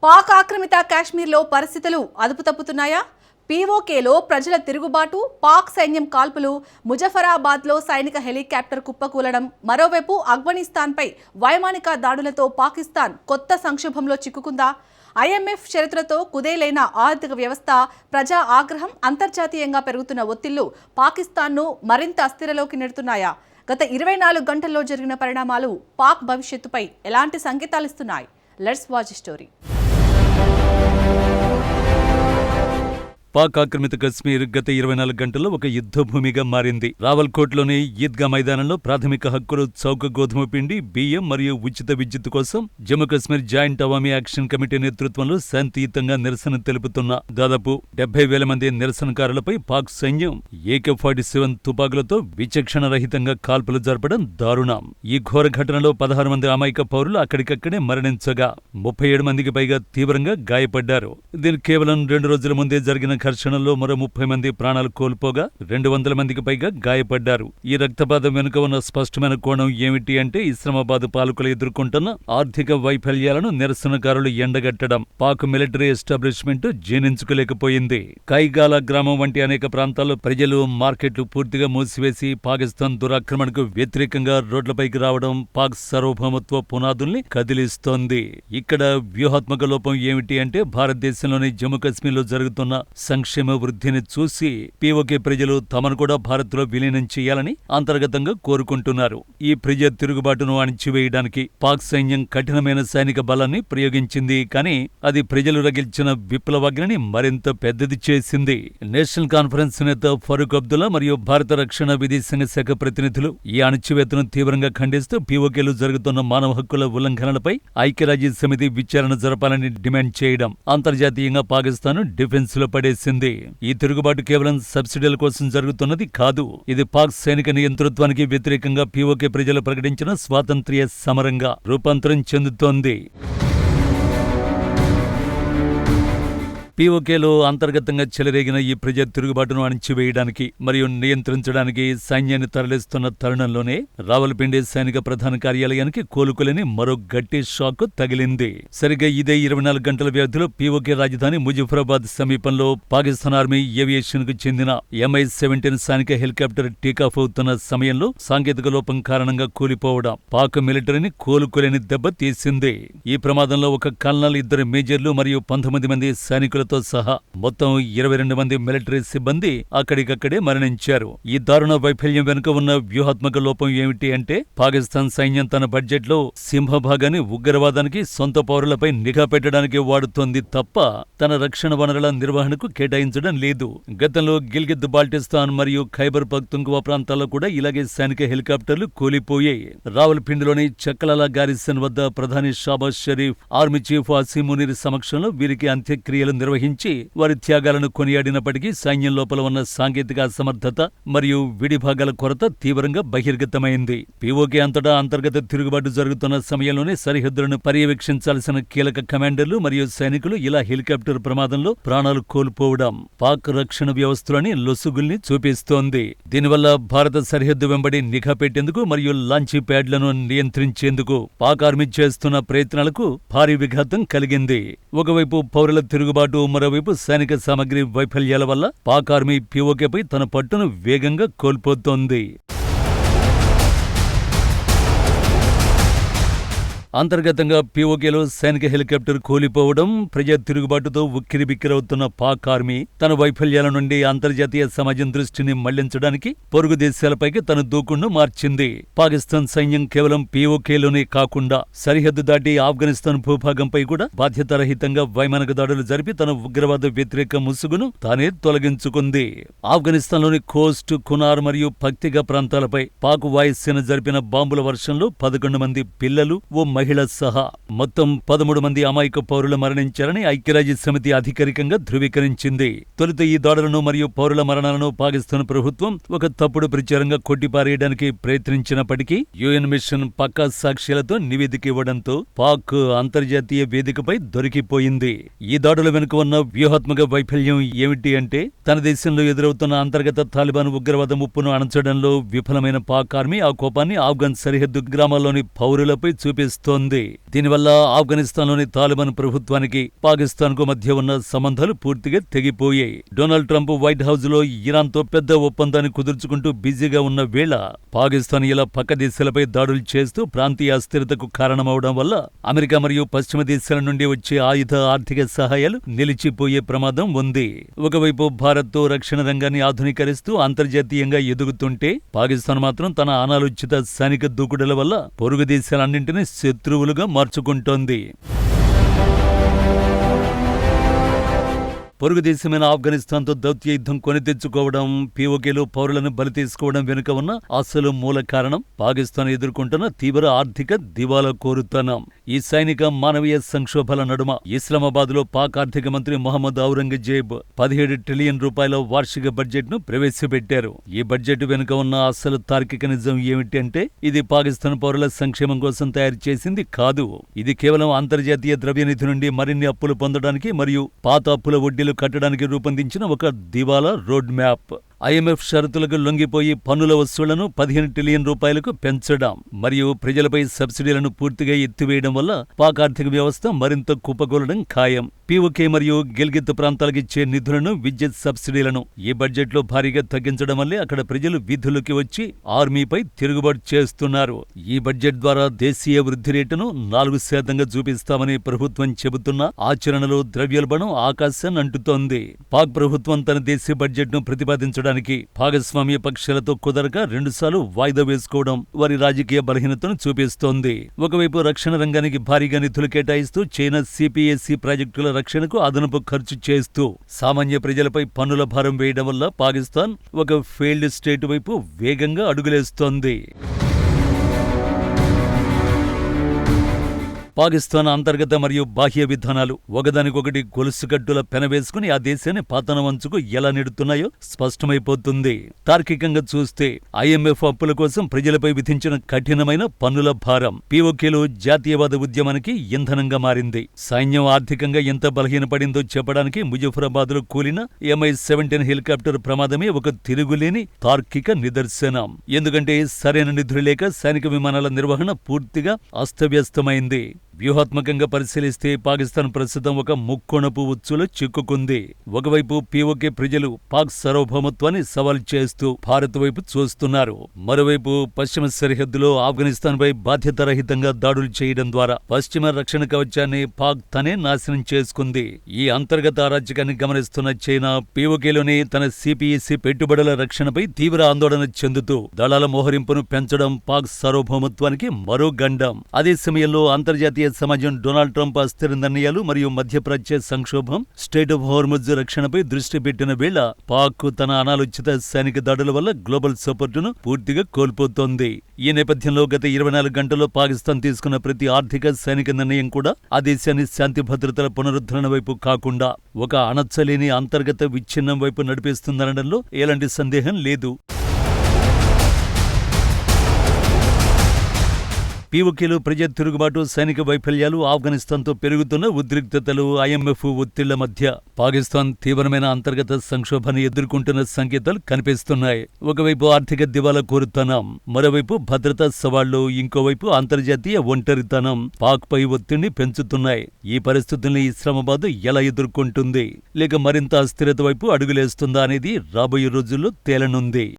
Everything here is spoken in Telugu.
పాక్ ఆక్రమిత కాశ్మీర్లో పరిస్థితులు అదుపు తప్పుతున్నాయా? పీఓకేలో ప్రజల తిరుగుబాటు, పాక్ సైన్యం కాల్పులు, ముజఫరాబాద్లో సైనిక హెలికాప్టర్ కుప్పకూలడం, మరోవైపు ఆఫ్ఘనిస్తాన్పై వైమానిక దాడులతో పాకిస్తాన్ కొత్త సంక్షోభంలో చిక్కుకుందా? IMF షరతులతో కుదేలైన ఆర్థిక వ్యవస్థ, ప్రజా ఆగ్రహం, అంతర్జాతీయంగా పెరుగుతున్న ఒత్తిళ్లు పాకిస్తాన్ను మరింత అస్థిరలోకి నెడుతున్నాయా? గత 24 గంటల్లో జరిగిన పరిణామాలు పాక్ భవిష్యత్తుపై ఎలాంటి సంకేతాలిస్తున్నాయి? Let's watch story. పాక్ ఆక్రమిత కశ్మీర్ గత 24 గంటల్లో ఒక యుద్ధభూమిగా మారింది. రావల్కోట్లోని ఈద్గా మైదానంలో ప్రాథమిక హక్కులు, చౌక గోధుమ పిండి, బియ్యం మరియు ఉచిత విద్యుత్ కోసం Jammu Kashmir joint Awami action committee నేతృత్వంలో శాంతియుతంగా నిరసన తెలుపుతున్న దాదాపు 70,000 మంది నిరసనకారులపై పాక్ సైన్యం AK-47 తుపాకులతో విచక్షణ రహితంగా కాల్పులు జరపడం దారుణం. ఈ ఘోర ఘటనలో 16 మంది అమాయక పౌరులు అక్కడికక్కడే మరణించగా 37 మందికి పైగా తీవ్రంగా గాయపడ్డారు. దీనికి కేవలం 2 రోజుల ముందే జరిగిన ఘర్షణల్లో మరో 30 మంది ప్రాణాలు కోల్పోగా 200 మందికి పైగా గాయపడ్డారు. ఈ రక్తపాతం వెనుక ఉన్న స్పష్టమైన కోణం ఏమిటి అంటే, ఇస్లామాబాద్ పాలకులు ఎదుర్కొంటున్న ఆర్థిక వైఫల్యాలను నిరసనకారులు ఎండగట్టడం. పాక్ మిలిటరీ ఎస్టాబ్లిష్మెంట్ జీర్ణించుకోలేకపోయింది. కైగాలా గ్రామం వంటి అనేక ప్రాంతాల్లో ప్రజలు, మార్కెట్లు పూర్తిగా మూసివేసి పాకిస్తాన్ దురాక్రమణకు వ్యతిరేకంగా రోడ్లపైకి రావడం పాక్ సార్వభౌమత్వ పునాదుల్ని కదిలిస్తోంది. ఇక్కడ వ్యూహాత్మక లోపం ఏమిటి అంటే, భారతదేశంలోని జమ్మూ కశ్మీర్లో జరుగుతున్న సంక్షేమ వృద్ధిని చూసి పీఓకే ప్రజలు తమను కూడా భారత్లో విలీనం చేయాలని అంతర్గతంగా కోరుకుంటున్నారు. ఈ ప్రజా తిరుగుబాటును అణిచివేయడానికి పాక్ సైన్యం కఠినమైన సైనిక బలాన్ని ప్రయోగించింది. కానీ అది ప్రజలు రగిల్చిన విప్లవాగ్నిని మరింత పెద్దది చేసింది. నేషనల్ కాన్ఫరెన్స్ నేత ఫరూక్ అబ్దుల్లా మరియు భారత రక్షణ విదేశాంగ శాఖ ప్రతినిధులు ఈ అణచివేతను తీవ్రంగా ఖండిస్తూ పీఓకేలో జరుగుతున్న మానవ హక్కుల ఉల్లంఘనలపై ఐక్యరాజ్య సమితి విచారణ జరపాలని డిమాండ్ చేయడం అంతర్జాతీయంగా పాకిస్తాన్ డిఫెన్స్ లో పడేసింది. ఈ తిరుగుబాటు కేవలం సబ్సిడీల కోసం జరుగుతున్నది కాదు. ఇది పాక్ సైనిక నియంతృత్వానికి వ్యతిరేకంగా పీఓకే ప్రజలు ప్రకటించిన స్వాతంత్ర్య సమరంగా రూపాంతరం చెందుతోంది. పీఓకేలో అంతర్గతంగా చెలరేగిన ఈ ప్రజా తిరుగుబాటును అణిచివేయడానికి మరియు నియంత్రించడానికి సైన్యాన్ని తరలిస్తున్న తరుణంలోనే రావల్పిండి సైనిక ప్రధాన కార్యాలయానికి కోలుకోలేని మరో గట్టి షాక్ తగిలింది. సరిగ్గా ఇదే 24 గంటల వ్యవధిలో పీఓకే రాజధాని ముజఫరాబాద్ సమీపంలో పాకిస్తాన్ ఆర్మీ ఏవియేషన్ కు చెందిన MI-17 సైనిక హెలికాప్టర్ టేకాఫ్ అవుతున్న సమయంలో సాంకేతిక లోపం కారణంగా కూలిపోవడం పాక్ మిలిటరీని కోలుకోలేని దెబ్బ తీసింది. ఈ ప్రమాదంలో ఒక కల్నల్, 2 మేజర్లు మరియు 19 మంది సైనికుల తో సహా మొత్తం 22 మంది మిలిటరీ సిబ్బంది అక్కడికక్కడే మరణించారు. ఈ దారుణ వైఫల్యం వెనుక ఉన్న వ్యూహాత్మక లోపం ఏమిటి అంటే, పాకిస్తాన్ సైన్యం తన బడ్జెట్ లో సింహభాగాన్ని ఉగ్రవాదానికి, సొంత పౌరులపై నిఘా పెట్టడానికి వాడుతోంది తప్ప తన రక్షణ వనరుల నిర్వహణకు కేటాయించడం లేదు. గతంలో గిల్గిత్ బాల్టిస్తాన్ మరియు ఖైబర్ పఖ్తుంఖ్వా ప్రాంతాల్లో కూడా ఇలాగే సైనిక హెలికాప్టర్లు కూలిపోయాయి. రావల్పిండిలోని చక్లాలా గారిసన్ వద్ద ప్రధాని షాబాజ్ షరీఫ్, ఆర్మీ చీఫ్ అసీం మునీర్ సమక్షంలో వీరికి అంత్యక్రియలు నిర్వహించి వారి త్యాగాలను కొనియాడినప్పటికీ సైన్యం లోపల ఉన్న సాంకేతిక అసమర్థత మరియు విడిభాగాల కొరత తీవ్రంగా బహిర్గతమైంది. పీఓకే అంతటా అంతర్గత తిరుగుబాటు జరుగుతున్న సమయంలోనే సరిహద్దులను పర్యవేక్షించాల్సిన కీలక కమాండర్లు మరియు సైనికులు ఇలా హెలికాప్టర్ ప్రమాదంలో ప్రాణాలు కోల్పోవడం పాక్ రక్షణ వ్యవస్థలోని లొసుగుల్ని చూపిస్తోంది. దీనివల్ల భారత సరిహద్దు వెంబడి నిఘా పెట్టేందుకు మరియు లాంచీ ప్యాడ్లను నియంత్రించేందుకు పాక్ ఆర్మీ చేస్తున్న ప్రయత్నాలకు భారీ విఘాతం కలిగింది. ఒకవైపు పౌరుల తిరుగుబాటు, మరోవైపు సైనిక సామగ్రి వైఫల్యాల వల్ల పాక్ ఆర్మీ పీఓకేపై తన పట్టును వేగంగా కోల్పోతోంది. అంతర్గతంగా పీఓకేలో సైనిక హెలికాప్టర్ కూలిపోవడం, ప్రజా తిరుగుబాటుతో ఉక్కిరిబిక్కిరవుతున్న పాక్ ఆర్మీ తన వైఫల్యాల నుండి అంతర్జాతీయ సమాజం దృష్టిని మళ్లించడానికి పొరుగు దేశాలపైకి తన దూకుడును మార్చింది. పాకిస్తాన్ సైన్యం కేవలం పీఓకేలోనే కాకుండా సరిహద్దు దాటి ఆఫ్ఘనిస్తాన్ భూభాగంపై కూడా బాధ్యతారహితంగా వైమానిక దాడులు జరిపి తన ఉగ్రవాద వ్యతిరేక ముసుగును తానే తొలగించుకుంది. ఆఫ్ఘనిస్తాన్లోని కోస్ట్, కునార్ మరియు పక్తిగా ప్రాంతాలపై పాక్ వాయుసేన జరిపిన బాంబుల వర్షంలో 11 మంది పిల్లలు, ఓ మహిళ సహా మొత్తం 13 మంది అమాయక పౌరులు మరణించారని ఐక్యరాజ్య సమితి అధికారికంగా ధృవీకరించింది. తొలుత ఈ దాడులను మరియు పౌరుల మరణాలను పాకిస్తాన్ ప్రభుత్వం ఒక తప్పుడు ప్రచారంగా కొట్టిపారేయడానికి ప్రయత్నించినప్పటికీ UN మిషన్ పక్కా సాక్ష్యాలతో నివేదిక ఇవ్వడంతో పాక్ అంతర్జాతీయ వేదికపై దొరికిపోయింది. ఈ దాడుల వెనుక ఉన్న వ్యూహాత్మక వైఫల్యం ఏమిటి అంటే, తన దేశంలో ఎదురవుతున్న అంతర్గత తాలిబాన్ ఉగ్రవాద ముప్పును అణచడంలో విఫలమైన పాక్ ఆర్మీ ఆ కోపాన్ని ఆఫ్ఘన్ సరిహద్దు గ్రామాల్లోని పౌరులపై చూపిస్తోంది. చెబుతోంది. దీనివల్ల ఆఫ్ఘనిస్తాన్లోని తాలిబాన్ ప్రభుత్వానికి పాకిస్తాన్కు మధ్య ఉన్న సంబంధాలు పూర్తిగా తెగిపోయాయి. డొనాల్డ్ ట్రంప్ వైట్ హౌస్ లో ఇరాన్తో పెద్ద ఒప్పందాన్ని కుదుర్చుకుంటూ బిజీగా ఉన్న వేళ పాకిస్తాన్ ఇలా పక్క దేశాలపై దాడులు చేస్తూ ప్రాంతీయ అస్థిరతకు కారణమవడం వల్ల అమెరికా మరియు పశ్చిమ దేశాల నుండి వచ్చే ఆయుధ ఆర్థిక సహాయాలు నిలిచిపోయే ప్రమాదం ఉంది. ఒకవైపు భారత్తో రక్షణ రంగాన్ని ఆధునీకరిస్తూ అంతర్జాతీయంగా ఎదుగుతుంటే పాకిస్తాన్ మాత్రం తన అనాలోచిత సైనిక దూకుడుల వల్ల పొరుగు దేశాలన్నింటినీ శత్రువులుగా మార్చుకుంటోంది. పొరుగు దేశమైన ఆఫ్ఘనిస్తాన్తో దౌత్య యుద్ధం కొని తెచ్చుకోవడం, పీఓకేలో పౌరులను బలి తీసుకోవడం వెనుక ఉన్న అసలు మూల కారణం పాకిస్తాన్ ఎదుర్కొంటున్న తీవ్ర ఆర్థిక దివాలా కోరుతనం. ఈ సైనిక మానవీయ సంక్షోభాల నడుమ ఇస్లామాబాద్ లో పాక్ ఆర్థిక మంత్రి మొహమ్మద్ ఔరంగజేబ్ 17 ట్రిలియన్ రూపాయల వార్షిక బడ్జెట్ ను ప్రవేశపెట్టారు. ఈ బడ్జెట్ వెనుక ఉన్న అసలు తార్కిక నిజం ఏమిటి అంటే ఇది పాకిస్తాన్ పౌరుల సంక్షేమం కోసం తయారు చేసింది కాదు. ఇది కేవలం అంతర్జాతీయ ద్రవ్యనిధి నుండి మరిన్ని అప్పులు పొందడానికి మరియు పాత అప్పుల వడ్డీలు కట్టడానికి రూపొందించిన ఒక దివాలా రోడ్ మ్యాప్. IMF షరతులకు లొంగిపోయి పన్నుల వసూళ్లను 15 ట్రిలియన్ రూపాయలకు పెంచడం మరియు ప్రజలపై సబ్సిడీలను పూర్తిగా ఎత్తివేయడం వల్ల పాక్ ఆర్థిక వ్యవస్థ మరింత కుప్పకూలడం ఖాయం. పీఓకే మరియు గిల్గిత్ ప్రాంతాలకు ఇచ్చే నిధులను, విద్యుత్ సబ్సిడీలను ఈ బడ్జెట్లో భారీగా తగ్గించడం వల్లే అక్కడ ప్రజలు వీధుల్లోకి వచ్చి ఆర్మీపై తిరుగుబాటు చేస్తున్నారు. ఈ బడ్జెట్ ద్వారా దేశీయ వృద్ధి రేటును 4% చూపిస్తామని ప్రభుత్వం చెబుతున్నా ఆచరణలో ద్రవ్యోల్బణం ఆకాశాన్ని అంటుతోంది. పాక్ ప్రభుత్వం తన దేశీయ బడ్జెట్ను ప్రతిపాదించడానికి భాగస్వామ్య పక్షాలతో కుదరక 2 సార్లు వాయిదా వేసుకోవడం వారి రాజకీయ బలహీనతను చూపిస్తోంది. ఒకవైపు రక్షణ రంగానికి భారీగా నిధులు కేటాయిస్తూ చైనా CPSC ప్రాజెక్టుల రక్షణకు అదనపు ఖర్చు చేస్తూ సామాన్య ప్రజలపై పన్నుల భారం వేయడం వల్ల పాకిస్తాన్ ఒక ఫెయిల్డ్ స్టేట్ వైపు వేగంగా అడుగులేస్తోంది. పాకిస్తాన్ అంతర్గత మరియు బాహ్య విధానాలు ఒకదానికొకటి గొలుసుకట్టుల పెనవేసుకుని ఆ దేశాన్ని పతనవంచుకు ఎలా నెడుతున్నాయో స్పష్టమైపోతుంది. తార్కికంగా చూస్తే IMF అప్పుల కోసం ప్రజలపై విధించిన కఠినమైన పన్నుల భారం పీఓకేలో జాతీయవాద ఉద్యమానికి ఇంధనంగా మారింది. సైన్యం ఆర్థికంగా ఎంత బలహీనపడిందో చెప్పడానికి ముజఫరాబాద్ లో కూలిన MI-17 హెలికాప్టర్ ప్రమాదమే ఒక తిరుగులేని తార్కిక నిదర్శనం. ఎందుకంటే సరైన నిధులు లేక సైనిక విమానాల నిర్వహణ పూర్తిగా అస్తవ్యస్తమైంది. వ్యూహాత్మకంగా పరిశీలిస్తే పాకిస్తాన్ ప్రస్తుతం ఒక ముక్కోణపు ఉచ్చులో చిక్కుకుంది. ఒకవైపు పీఓకే ప్రజలు పాక్ సార్వభౌమత్వాన్ని సవాల్ చేస్తూ భారత్ వైపు చూస్తున్నారు. మరోవైపు పశ్చిమ సరిహద్దులో ఆఫ్ఘనిస్తాన్పై బాధ్యతారహితంగా దాడులు చేయడం ద్వారా పశ్చిమ రక్షణ కవచాన్ని పాక్ తనే నాశనం చేసుకుంది. ఈ అంతర్గత అరాచకాన్ని గమనిస్తున్న చైనా పీఓకేలోని తన CPSC పెట్టుబడుల రక్షణపై తీవ్ర ఆందోళన చెందుతూ దళాల మోహరింపును పెంచడం పాక్ సార్వభౌమత్వానికి మరో గండం. అదే సమయంలో అంతర్జాతీయ సమాజం డొనాల్డ్ ట్రంప్ అస్థిర నిర్ణయాలు మరియు మధ్యప్రాచ్య సంక్షోభం, స్టేట్ ఆఫ్ హార్ముజ్ రక్షణపై దృష్టి పెట్టిన వేళ పాక్ తన అనాలోచిత సైనిక దాడుల వల్ల గ్లోబల్ సపోర్టును పూర్తిగా కోల్పోతోంది. ఈ నేపథ్యంలో గత 24 గంటల్లో పాకిస్తాన్ తీసుకున్న ప్రతి ఆర్థిక సైనిక నిర్ణయం కూడా ఆ దేశాన్ని శాంతి భద్రతల పునరుద్ధరణ వైపు కాకుండా ఒక అణచ్చలేని అంతర్గత విచ్ఛిన్నం వైపు నడిపిస్తుందనడంలో ఎలాంటి సందేహం లేదు. పీఓకేలో ప్రజా తిరుగుబాటు, సైనిక వైఫల్యాలు, ఆఫ్ఘనిస్తాన్తో పెరుగుతున్న ఉద్రిక్తతలు, IMF ఒత్తిళ్ల మధ్య పాకిస్తాన్ తీవ్రమైన అంతర్గత సంక్షోభాన్ని ఎదుర్కొంటున్న సంకేతాలు కనిపిస్తున్నాయి. ఒకవైపు ఆర్థిక దివాలా కోరుతనం, మరోవైపు భద్రతా సవాళ్లు, ఇంకోవైపు అంతర్జాతీయ ఒంటరితనం పాక్ పై ఒత్తిడిని పెంచుతున్నాయి. ఈ పరిస్థితుల్ని ఇస్లామాబాద్ ఎలా ఎదుర్కొంటుంది, లేక మరింత అస్థిరత వైపు అడుగులేస్తుందా అనేది రాబోయే రోజుల్లో తేలనుంది.